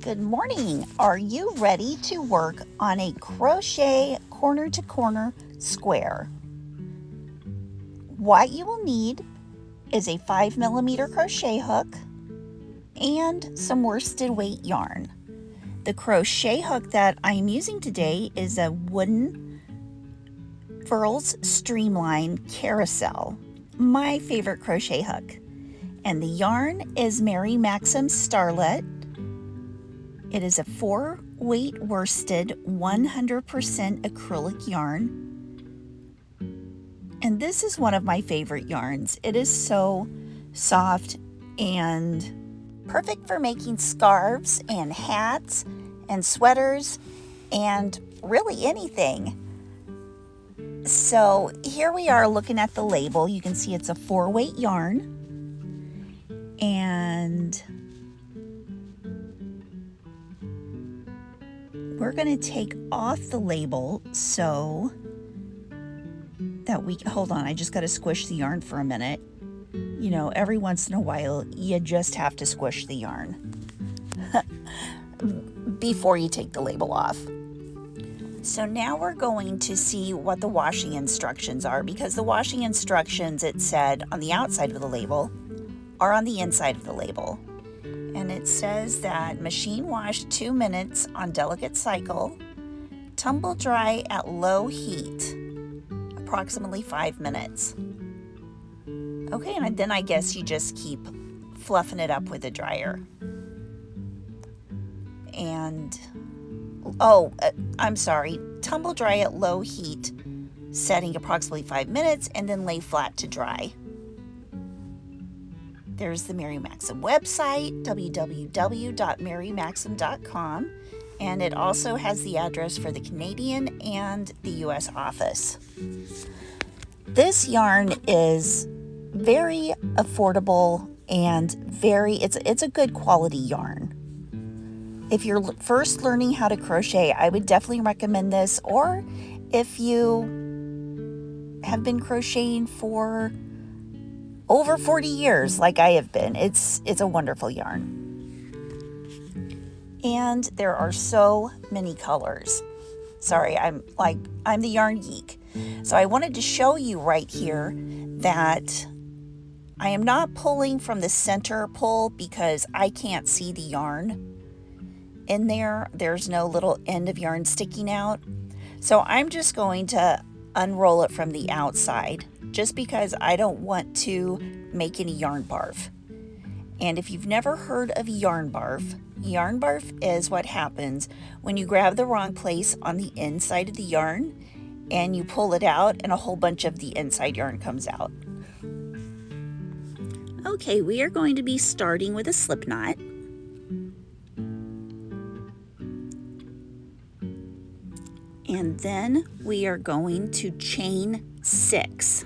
Good morning. Are you ready to work on a crochet corner to corner square? What you will need is a 5mm crochet hook and some worsted weight yarn. The crochet hook that I'm using today is a wooden Furls Streamline Carousel, my favorite crochet hook. And the yarn is Mary Maxim Starlet. It is a 4-weight worsted 100% acrylic yarn. And this is one of my favorite yarns. It is so soft and perfect for making scarves and hats and sweaters and really anything. So here we are looking at the label. You can see it's a 4-weight yarn. And we're going to take off the label so that we, hold on, I just got to squish the yarn for a minute. You know, every once in a while, you just have to squish the yarn before you take the label off. So now we're going to see what the washing instructions are, because the washing instructions, it said on the outside of the label, are on the inside of the label. And it says that machine wash 2 minutes on delicate cycle, tumble dry at low heat, approximately 5 minutes. Okay, and then I guess you just keep fluffing it up with a dryer. And, I'm sorry, tumble dry at low heat, setting approximately 5 minutes, and then lay flat to dry. There's the Mary Maxim website, www.marymaxim.com, and it also has the address for the Canadian and the US office. This yarn is very affordable and it's a good quality yarn. If you're first learning how to crochet, I would definitely recommend this, or if you have been crocheting for over 40 years like I have been, it's a wonderful yarn. And there are so many colors. Sorry, I'm the yarn geek. So I wanted to show you right here that I am not pulling from the center pull because I can't see the yarn in there. There's no little end of yarn sticking out. So I'm just going to unroll it from the outside, just because I don't want to make any yarn barf. And if you've never heard of yarn barf is what happens when you grab the wrong place on the inside of the yarn and you pull it out and a whole bunch of the inside yarn comes out. Okay, we are going to be starting with a slip knot. And then we are going to chain 6.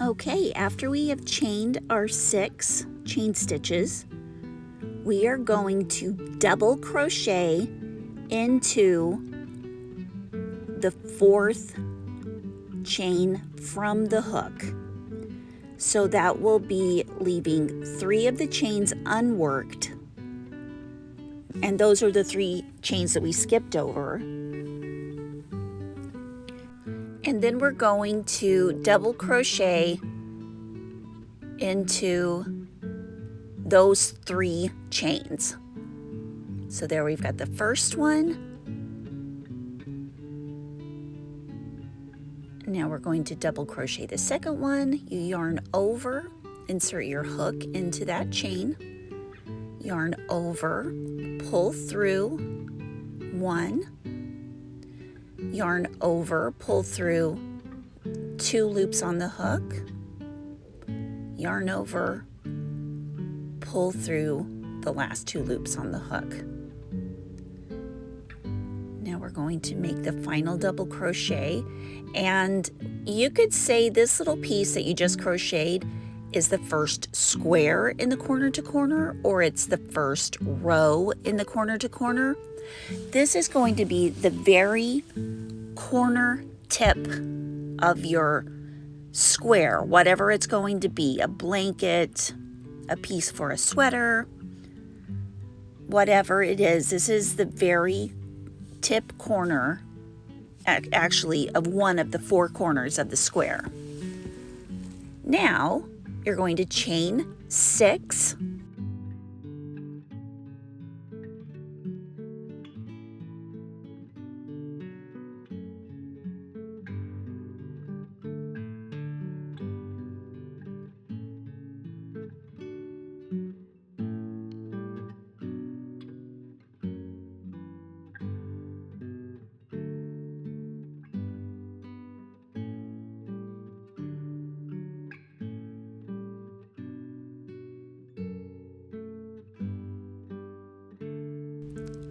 Okay, after we have chained our 6 chain stitches, we are going to double crochet into the 4th chain from the hook. So that will be leaving 3 of the chains unworked. And those are the 3 chains that we skipped over. And then we're going to double crochet into those 3 chains. So there we've got the first one. Now we're going to double crochet the second one. You yarn over, insert your hook into that chain, yarn over, pull through 1, yarn over, pull through 2 loops on the hook, yarn over, pull through the last 2 loops on the hook. we're going to make the final double crochet, and you could say this little piece that you just crocheted is the first square in the corner to corner, or it's the first row in the corner to corner. This is going to be the very corner tip of your square, whatever it's going to be, a blanket, a piece for a sweater, whatever it is. This is the very tip corner, actually, of one of the 4 corners of the square. Now you're going to chain 6.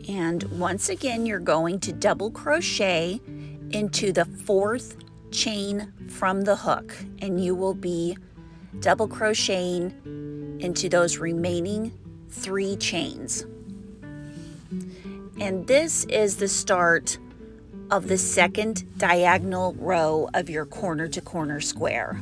And once again, you're going to double crochet into the 4th chain from the hook, and you will be double crocheting into those remaining 3 chains. And this is the start of the 2nd diagonal row of your corner to corner square.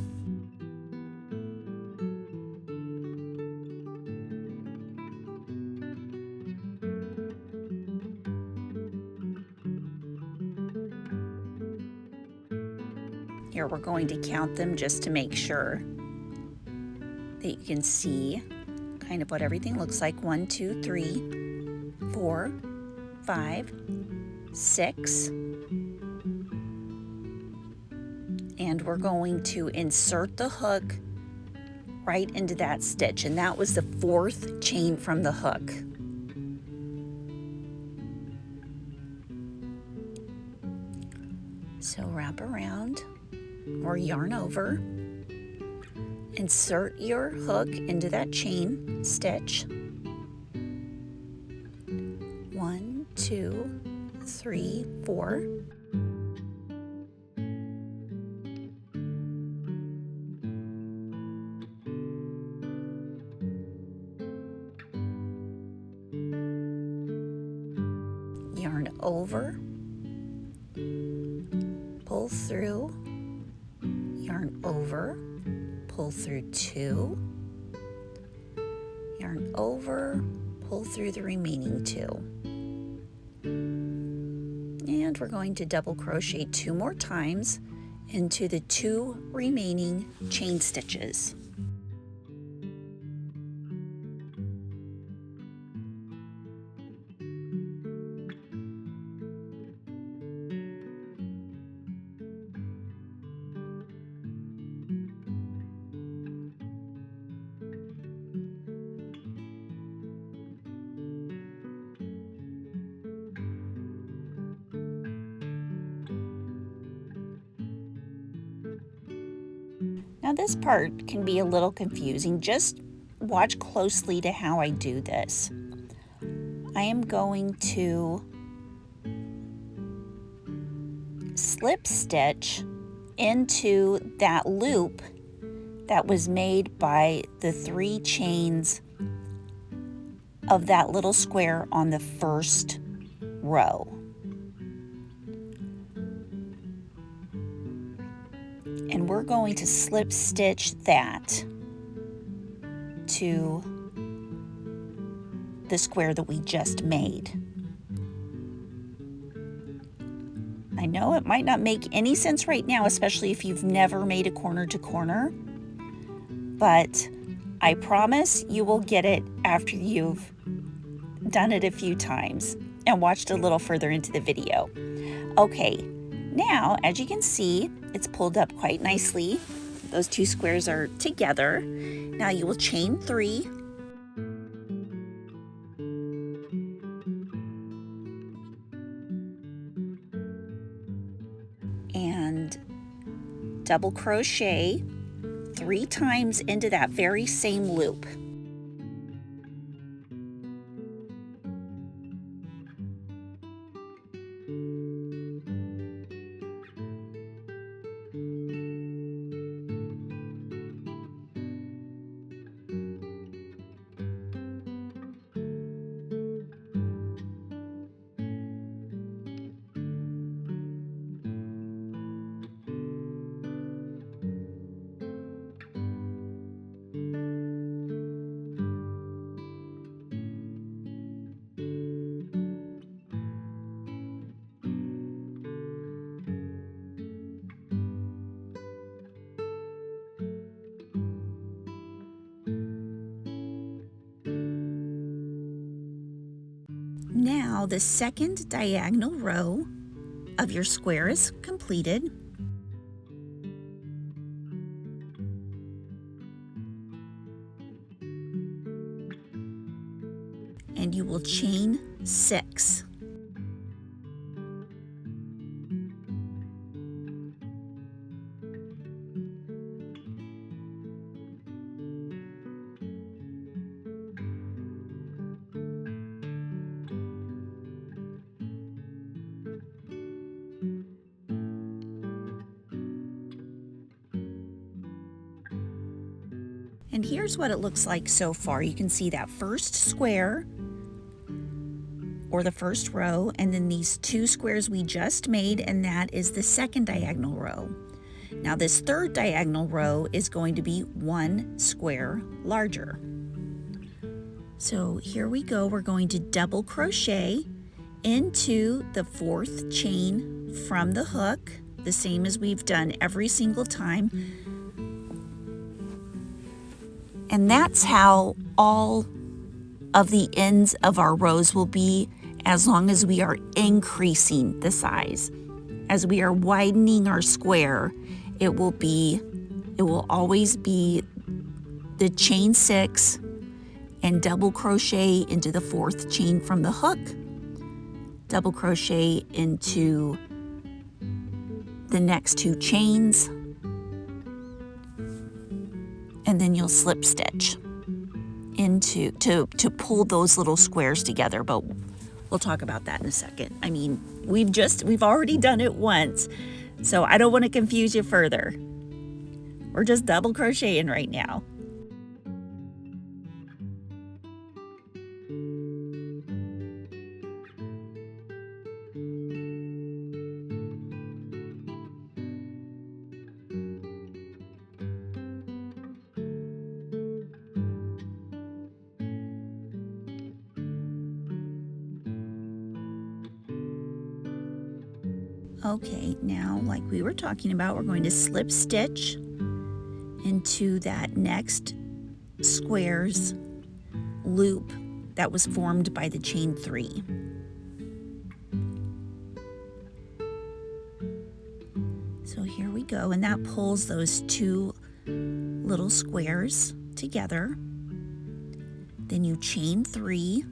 Here we're going to count them just to make sure that you can see kind of what everything looks like. 1, 2, 3, 4, 5, 6. And we're going to insert the hook right into that stitch, and that was the 4th chain from the hook. So wrap around or yarn over, insert your hook into that chain stitch. 1, 2, 3, 4. Yarn over, pull through, yarn over, pull through 2, yarn over, pull through the remaining 2. And we're going to double crochet 2 more times into the 2 remaining chain stitches. Now this part can be a little confusing. Just watch closely to how I do this. I am going to slip stitch into that loop that was made by the 3 chains of that little square on the 1st row. And we're going to slip stitch that to the square that we just made. I know it might not make any sense right now, especially if you've never made a corner to corner, but I promise you will get it after you've done it a few times and watched a little further into the video. Okay, now as you can see, it's pulled up quite nicely. Those 2 squares are together. Now you will chain 3. And double crochet 3 times into that very same loop. now the second diagonal row of your square is completed. And you will chain 6. And here's what it looks like so far. You can see that first square, or the first row, and then these 2 squares we just made, and that is the second diagonal row. Now this third diagonal row is going to be 1 square larger. So here we go. We're going to double crochet into the 4th chain from the hook, the same as we've done every single time. And that's how all of the ends of our rows will be, as long as we are increasing the size. As we are widening our square, it will always be the chain 6 and double crochet into the 4th chain from the hook, double crochet into the next 2 chains, and then you'll slip stitch into to pull those little squares together, but we'll talk about that in a second. I mean, we've already done it once, so I don't want to confuse you further. We're just double crocheting right now. Okay, now like we were talking about, we're going to slip stitch into that next square's loop that was formed by the chain 3. So here we go, and that pulls those 2 little squares together. Then you chain 3.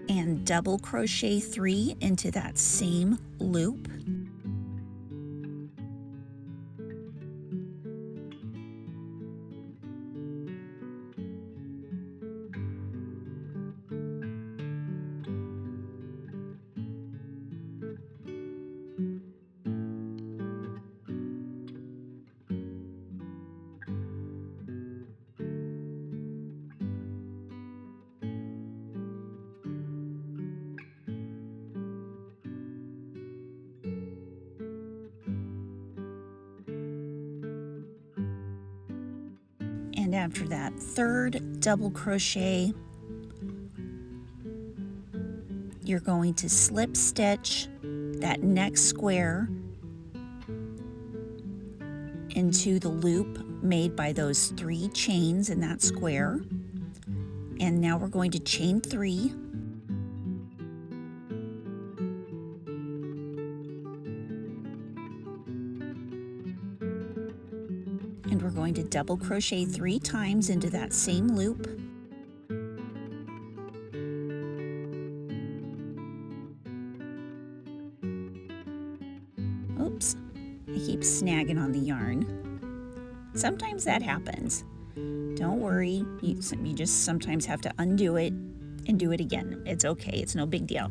And double crochet 3 into that same loop. And after that 3rd double crochet, you're going to slip stitch that next square into the loop made by those 3 chains in that square. And now we're going to chain 3. And we're going to double crochet 3 times into that same loop. Oops, I keep snagging on the yarn. Sometimes that happens. Don't worry, you just sometimes have to undo it and do it again. It's okay, it's no big deal.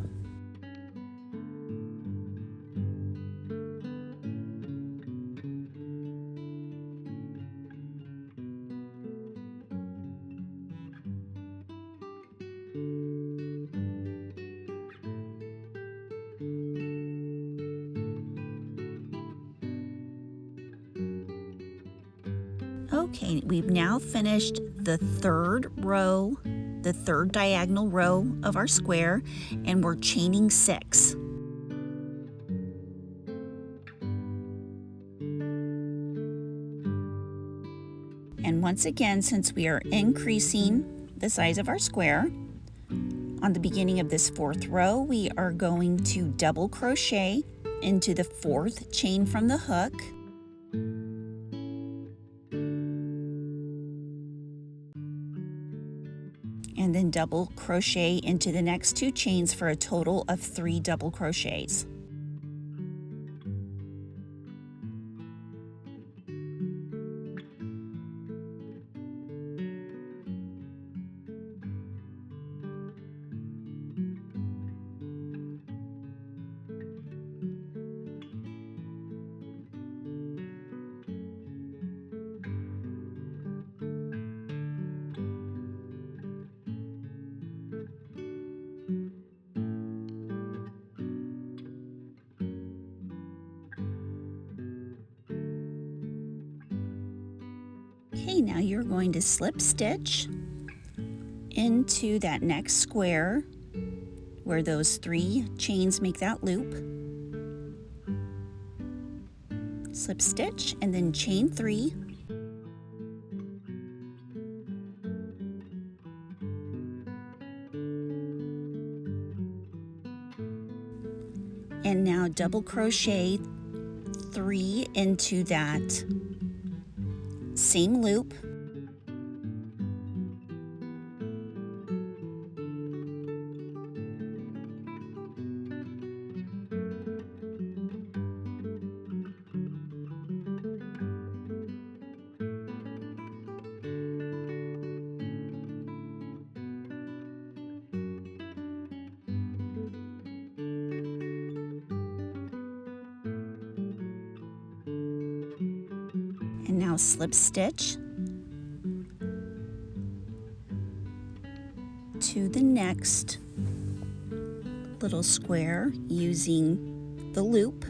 Okay, we've now finished the 3rd row, the 3rd diagonal row of our square, and we're chaining 6. And once again, since we are increasing the size of our square, on the beginning of this 4th row, we are going to double crochet into the 4th chain from the hook. And then double crochet into the next 2 chains for a total of 3 double crochets. Okay, now you're going to slip stitch into that next square where those 3 chains make that loop. Slip stitch and then chain 3. And now double crochet 3 into that same loop. And now slip stitch to the next little square using the loop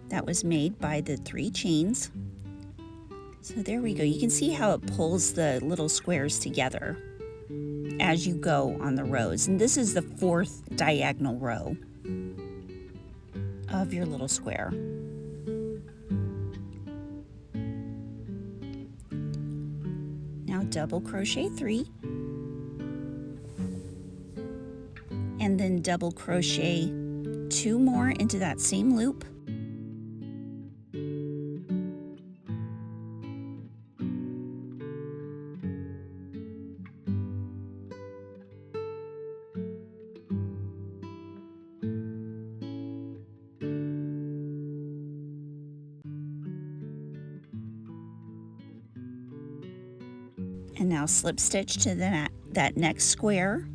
that was made by the 3 chains. So there we go. You can see how it pulls the little squares together as you go on the rows. And this is the 4th diagonal row of your little square. Now double crochet 3 and then double crochet 2 more into that same loop. And now slip stitch to that next square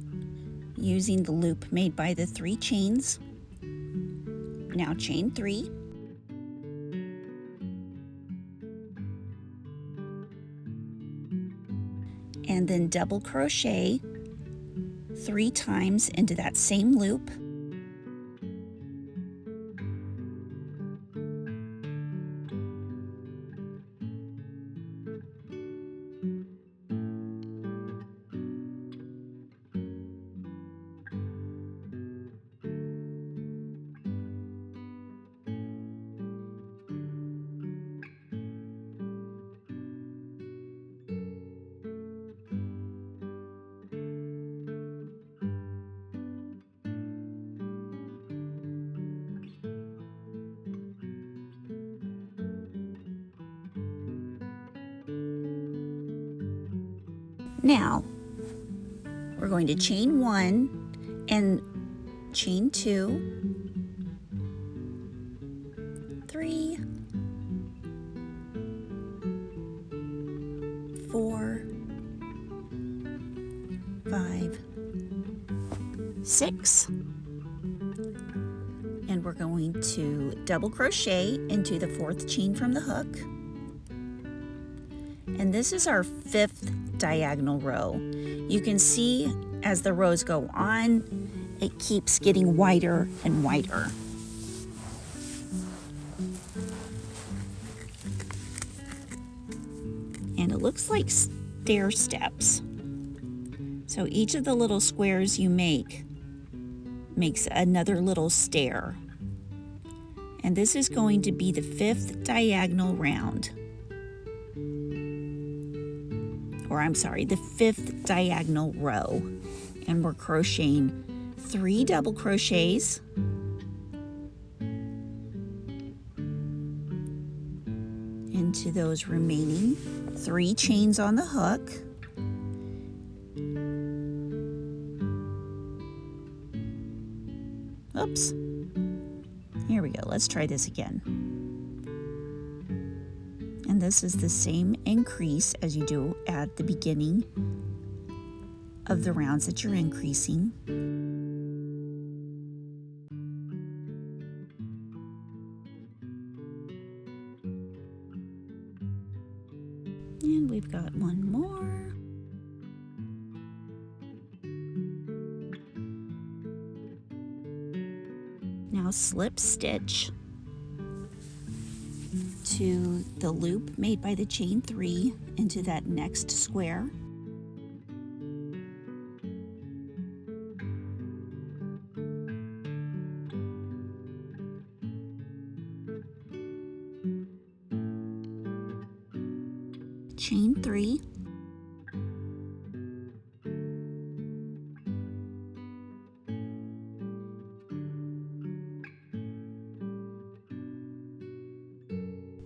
using the loop made by the 3 chains. Now chain 3. And then double crochet 3 times into that same loop. Now, we're going to chain 1 and chain 2, 3, 4, 5, 6, and we're going to double crochet into the 4th chain from the hook. And this is our 5th diagonal row. You can see as the rows go on, it keeps getting wider and wider. And it looks like stair steps. So each of the little squares you make makes another little stair. And this is going to be the 5th diagonal round. or I'm sorry, the 5th diagonal row. And we're crocheting 3 double crochets into those remaining 3 chains on the hook. Oops. Here we go. Let's try this again. And this is the same increase as you do at the beginning of the rounds that you're increasing. And we've got one more. Now slip stitch to the loop made by the chain 3 into that next square. Chain 3.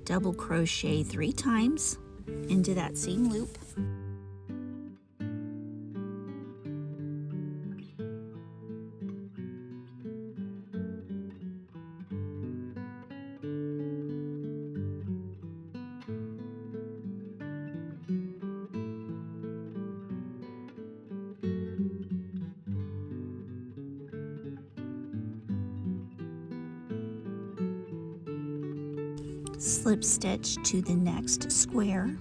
Double crochet 3 times into that same loop. Slip stitch to the next square.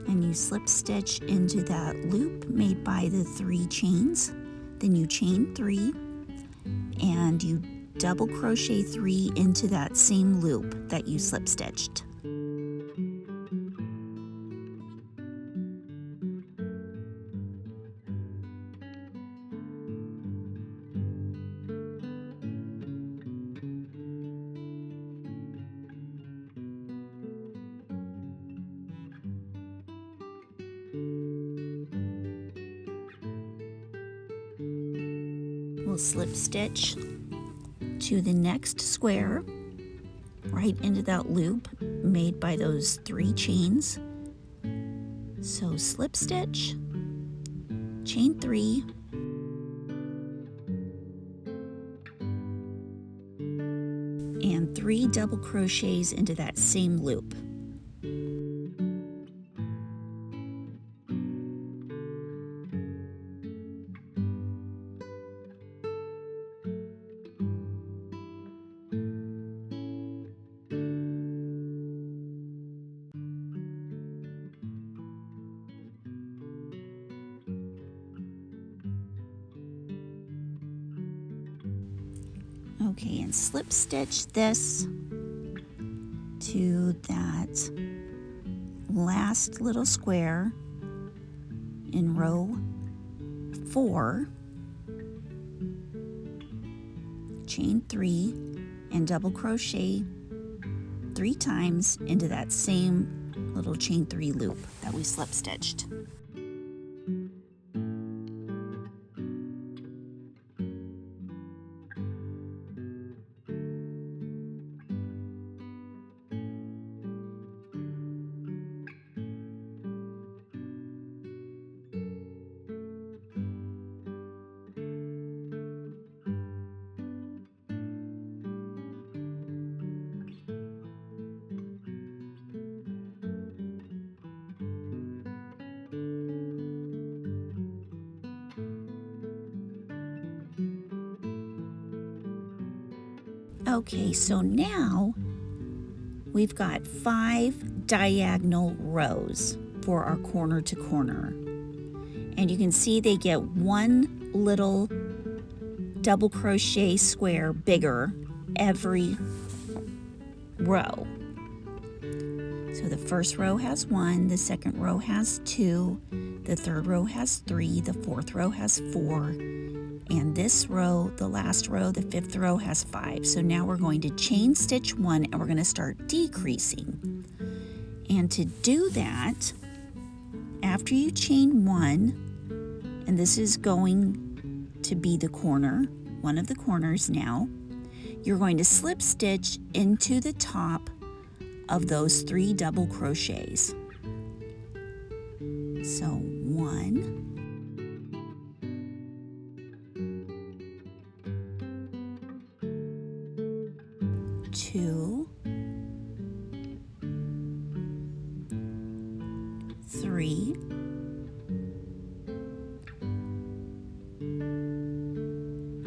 And you slip stitch into that loop made by the 3 chains. Then you chain 3 and you double crochet 3 into that same loop that you slip stitched. We'll slip stitch to the next square right into that loop made by those 3 chains. So slip stitch, chain 3, and 3 double crochets into that same loop. Okay, and slip stitch this to that last little square in row 4, chain 3, and double crochet 3 times into that same little chain 3 loop that we slip stitched. Okay, so now we've got 5 diagonal rows for our corner to corner. And you can see they get one little double crochet square bigger every row. So the first row has 1, the second row has 2, the third row has 3, the fourth row has 4, And this row, the last row, the 5th row has 5. So now we're going to chain stitch 1 and we're going to start decreasing. And to do that, after you chain 1, and this is going to be the corner, one of the corners now, you're going to slip stitch into the top of those 3 double crochets. So 1, 2, 3,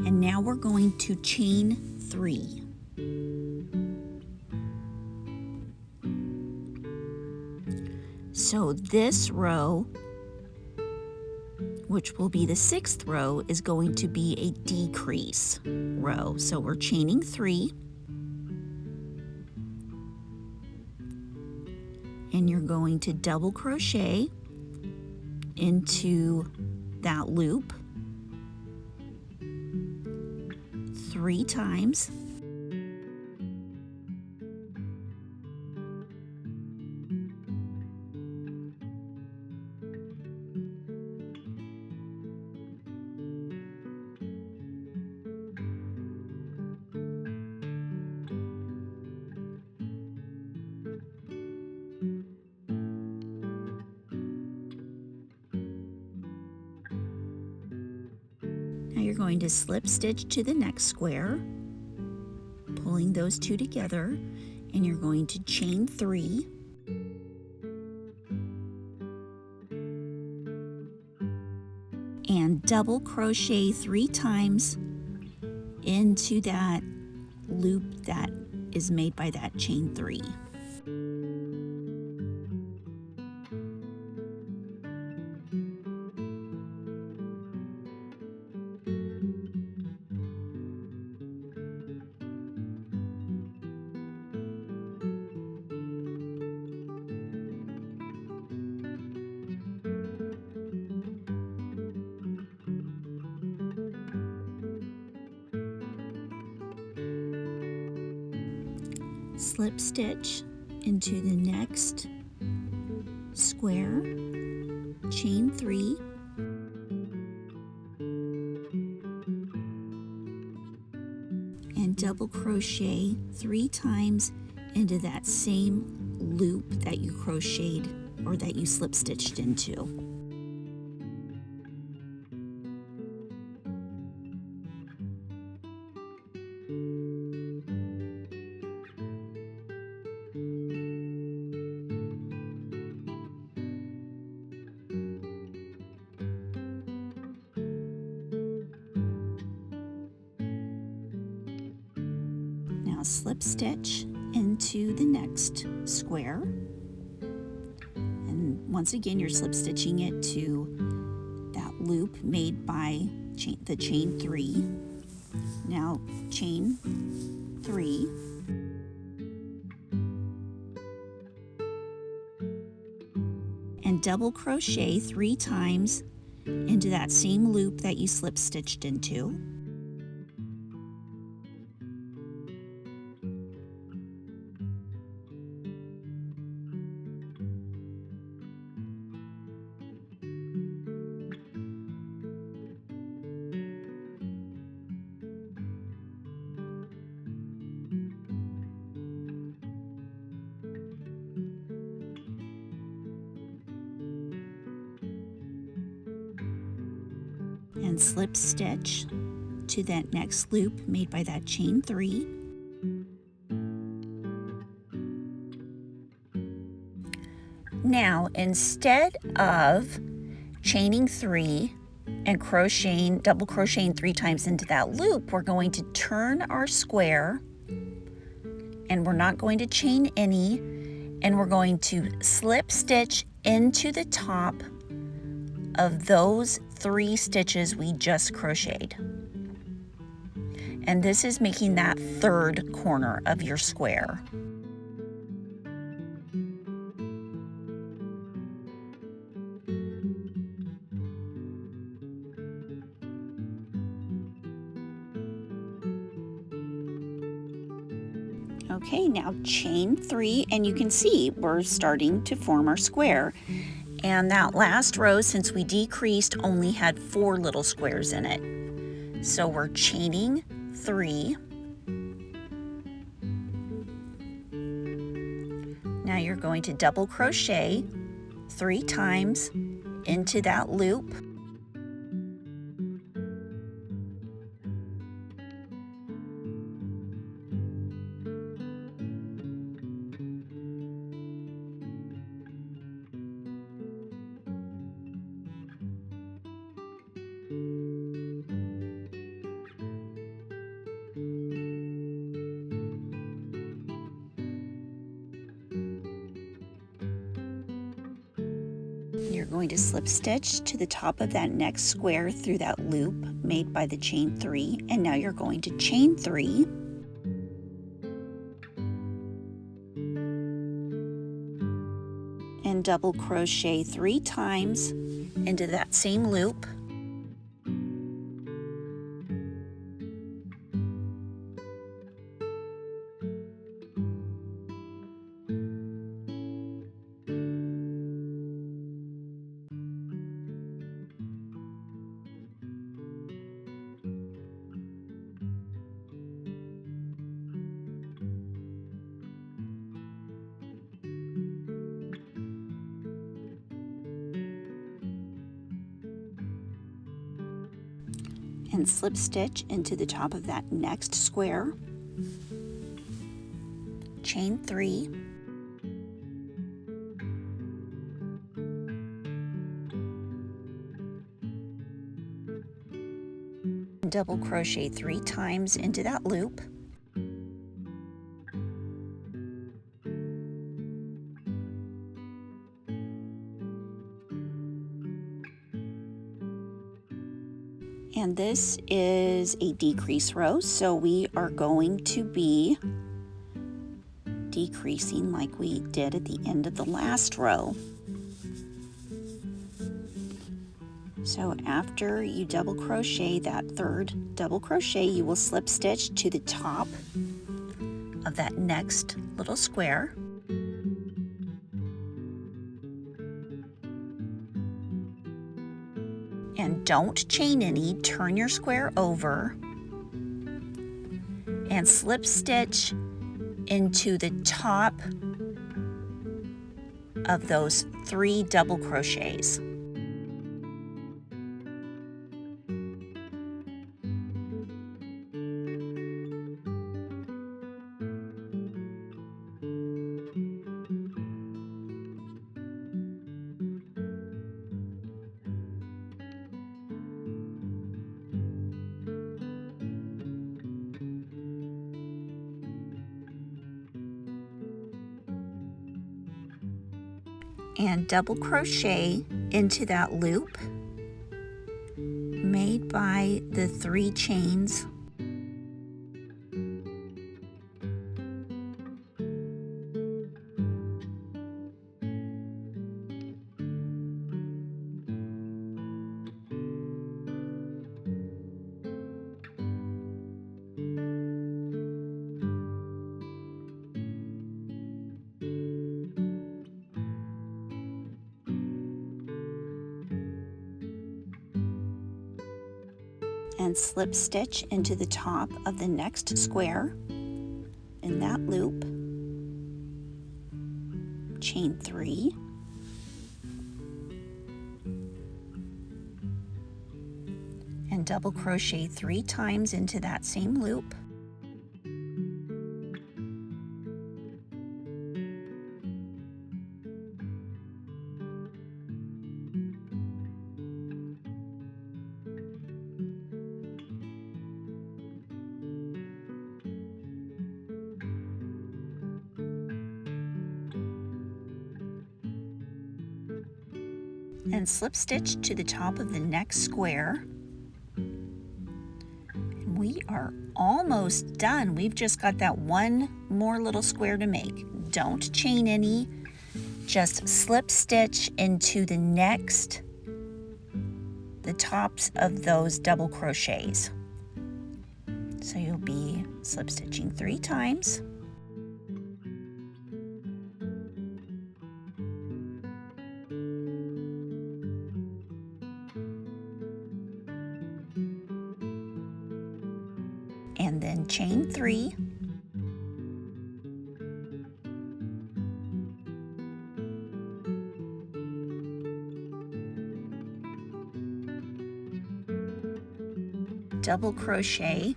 and now we're going to chain 3. So this row, which will be the 6th row, is going to be a decrease row. So we're chaining 3, and you're going to double crochet into that loop 3 times. Now you're going to slip stitch to the next square, pulling those 2 together, and you're going to chain 3, and double crochet 3 times into that loop that is made by that chain 3. Slip stitch into the next square, chain 3, and double crochet 3 times into that same loop that you crocheted or that you slip stitched into. Now slip stitch into the next square, and once again you're slip stitching it to that loop made by the chain 3. Now chain 3, and double crochet 3 times into that same loop that you slip stitched into. And slip stitch to that next loop made by that chain 3. Now, instead of chaining 3 and double crocheting 3 times into that loop, we're going to turn our square, and we're not going to chain any, and we're going to slip stitch into the top of those 3 stitches we just crocheted. And this is making that 3rd corner of your square. Okay, now chain 3, and you can see we're starting to form our square. And that last row, since we decreased, only had 4 little squares in it. So we're chaining 3. Now you're going to double crochet 3 times into that loop. You're going to slip stitch to the top of that next square through that loop made by the chain 3, and now you're going to chain 3. And double crochet 3 times into that same loop. And slip stitch into the top of that next square, chain 3, and double crochet 3 times into that loop. And this is a decrease row, so we are going to be decreasing like we did at the end of the last row. So after you double crochet that 3rd double crochet, you will slip stitch to the top of that next little square. And don't chain any, turn your square over and slip stitch into the top of those 3 double crochets. And double crochet into that loop made by the 3 chains. And slip stitch into the top of the next square in that loop, chain 3, and double crochet 3 times into that same loop. And slip stitch to the top of the next square. And we are almost done. We've just got that one more little square to make. Don't chain any, just slip stitch into the tops of those double crochets. So you'll be slip stitching 3 times. and then chain 3. Double crochet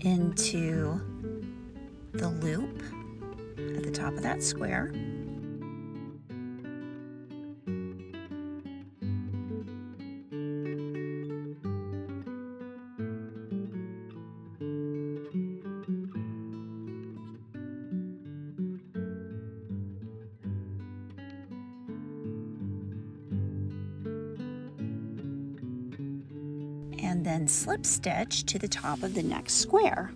into the loop at the top of that square. And then slip stitch to the top of the next square.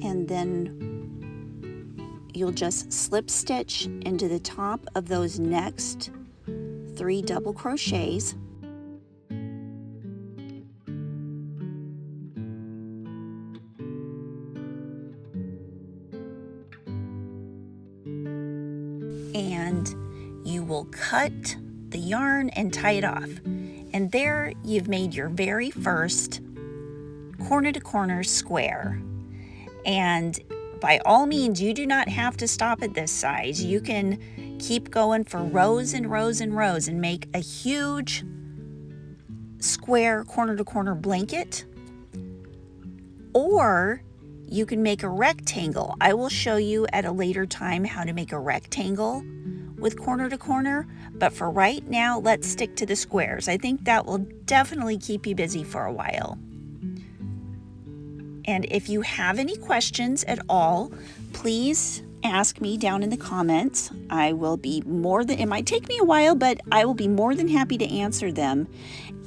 And then you'll just slip stitch into the top of those next 3 double crochets. And you will cut the yarn and tie it off. And there you've made your very first corner to corner square. And by all means, you do not have to stop at this size. You can keep going for rows and rows and rows and make a huge square corner to corner blanket. Or you can make a rectangle. I will show you at a later time how to make a rectangle with corner to corner, but for right now, let's stick to the squares. I think that will definitely keep you busy for a while. And if you have any questions at all, please ask me down in the comments. I will be it might take me a while, but I will be more than happy to answer them.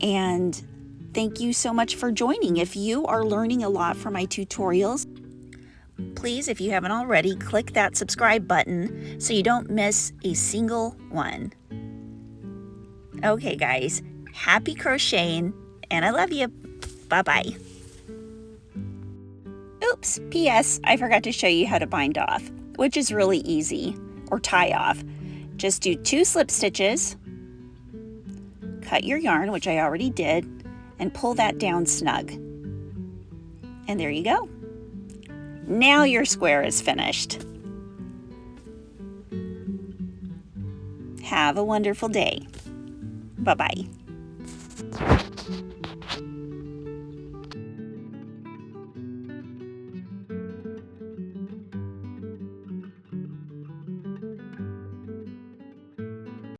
And thank you so much for joining. If you are learning a lot from my tutorials, please, if you haven't already, click that subscribe button so you don't miss a single one. Okay, guys, happy crocheting, and I love you. Bye-bye. Oops, P.S. I forgot to show you how to bind off, which is really easy, or tie off. Just do 2 slip stitches, cut your yarn, which I already did, and pull that down snug. And there you go. Now your square is finished. Have a wonderful day. Bye-bye.